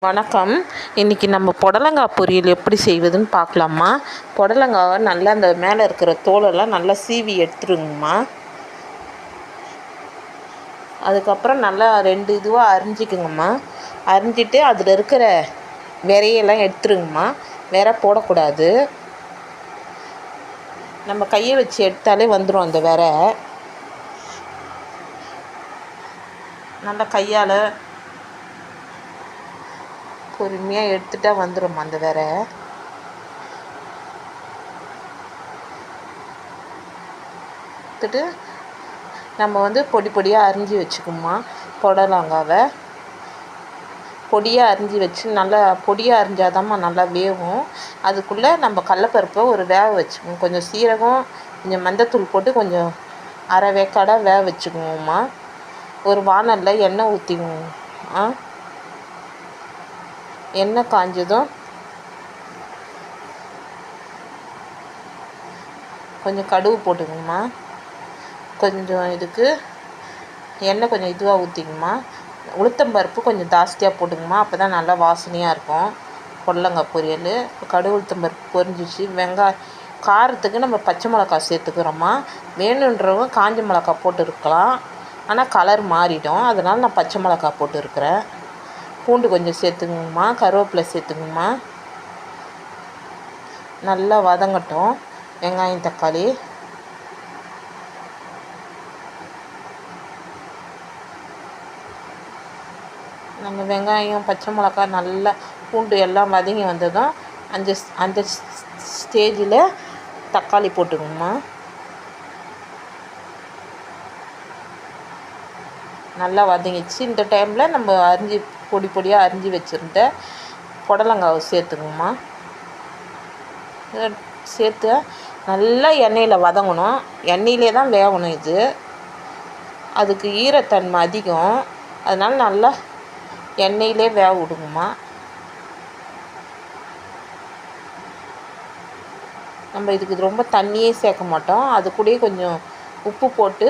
வணக்கம். இன்றைக்கி நம்ம புடலங்காய் பொரியல் எப்படி செய்வதுன்னு பார்க்கலாம்மா. புடலங்காவை நல்லா அந்த மேலே இருக்கிற தோலெல்லாம் நல்லா சீவி எடுத்துருங்கம்மா. அதுக்கப்புறம் நல்லா 2 இதுவாக அரிஞ்சிக்குங்கம்மா. அரிஞ்சிட்டு அதில் இருக்கிற விரையெல்லாம் எடுத்துருங்கம்மா. விரை போடக்கூடாது. நம்ம கையை வச்சு எடுத்தாலே வந்துடும் அந்த விரை. நல்லா கையால் பொறுமையாக எடுத்துட்டா வந்துடும் அந்த விரை. எடுத்துட்டு நம்ம பொடி பொடியாக அரிஞ்சு வச்சுக்கோம்மா. புடலங்காவை பொடியாக அரிஞ்சு வச்சு நல்லா பொடியாக அரிஞ்சாதாம்மா நல்லா வேகும். அதுக்குள்ளே நம்ம கடலப்பருப்பை ஒரு வேக வச்சுக்கோங்க. கொஞ்சம் சீரகம், கொஞ்சம் மஞ்சத்தூள் போட்டு கொஞ்சம் அரை வேக்காடாக வேக வச்சுக்குவோம்மா. ஒரு வாணலில் எண்ணெய் ஊற்றிக்குவோம். எண்ணெய் காஞ்சதும் கொஞ்சம் கடுகு போட்டுக்கோங்கம்மா. கொஞ்சம் இதுக்கு எண்ணெய் கொஞ்சம் இதுவாக ஊற்றிக்கோங்கம்மா. உளுத்தம்பருப்பு கொஞ்சம் ஜாஸ்தியாக போட்டுக்கோங்கம்மா. அப்போ தான் நல்லா வாசனையாக இருக்கும் புடலங்காய் பொரியல். இப்போ கடுகு உளுத்தம்பருப்பு பொரிஞ்சிச்சு. காரத்துக்கு நம்ம பச்சை மிளகாய் சேர்த்துக்கிறோம்மா. வேணுன்றவங்க காஞ்ச மிளகாய் போட்டு இருக்கலாம், ஆனால் கலர் மாறிடும். அதனால் நான் பச்சை மிளகாய் போட்டு இருக்கிறேன். பூண்டு கொஞ்சம் சேர்த்துக்குங்கம்மா. கருவேப்பிலை சேர்த்துக்குங்கம்மா. நல்லா வதங்கட்டும் வெங்காயம் தக்காளி. நம்ம வெங்காயம் பச்சை மிளகாய் நல்லா பூண்டு எல்லாம் வதங்கி வந்ததும் அந்த ஸ்டேஜில் தக்காளி போட்டுக்கோங்கம்மா. நல்லா வதங்கிச்சு. இந்த டைமில் நம்ம பொடி பொடியாக அரிஞ்சு வச்சுருந்த புடலங்காவை சேர்த்துக்கோங்கம்மா. சேர்த்து நல்லா எண்ணெயில் வதங்கணும். எண்ணெயிலே தான் வேகணும் இது. அதுக்கு ஈரத்தன்மை அதிகம். அதனால் நல்லா எண்ணெயிலே வேக விடுங்கம்மா. நம்ம இதுக்கு ரொம்ப தண்ணியே சேர்க்க மாட்டோம். அது கூடயே கொஞ்சம் உப்பு போட்டு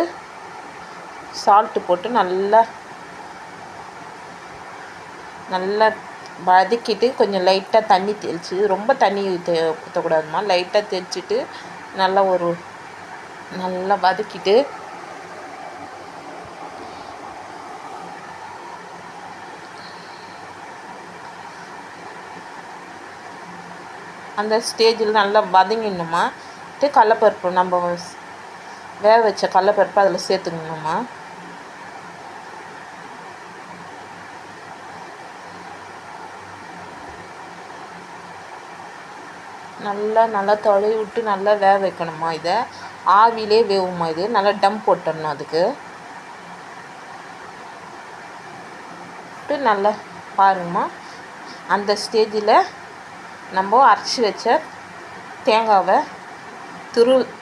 சால்ட்டு போட்டு நல்லா வதக்கிட்டு கொஞ்சம் லைட்டாக தண்ணி தெளித்து, ரொம்ப தண்ணி ஊற்றக்கூடாதும்மா. லைட்டாக தெளிச்சிட்டு நல்லா வதக்கிட்டு அந்த ஸ்டேஜில் நல்லா வதங்கிடணுமா. கடலப்பருப்பு நம்ம வேக வச்ச கடலப்பருப்பு அதில் சேர்த்துக்கணுமா. நல்லா தொலைவி விட்டு நல்லா வேக வைக்கணுமா. இதை ஆவிலே வேகுமா. இது நல்லா டம் போட்டுடணும். அதுக்கு நல்லா பாருங்கம்மா. அந்த ஸ்டேஜில் நம்ம அரைச்சி வச்ச தேங்காவை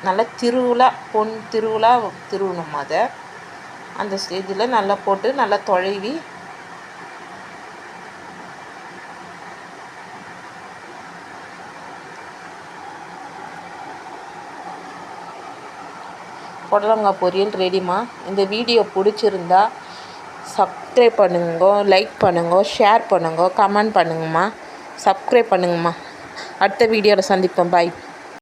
நல்லா திருவணுமா. அதை அந்த ஸ்டேஜில் நல்லா போட்டு நல்லா தொலைவி புடலங்காய் பொரியல் ரெடிம்மா. இந்த வீடியோ பிடிச்சிருந்தா சப்ஸ்கிரைப் பண்ணுங்க, லைக் பண்ணுங்க, ஷேர் பண்ணுங்க, கமெண்ட் பண்ணுங்கம்மா. சப்ஸ்கிரைப் பண்ணுங்கம்மா. அடுத்த வீடியோவில் சந்திப்போம். பாய்.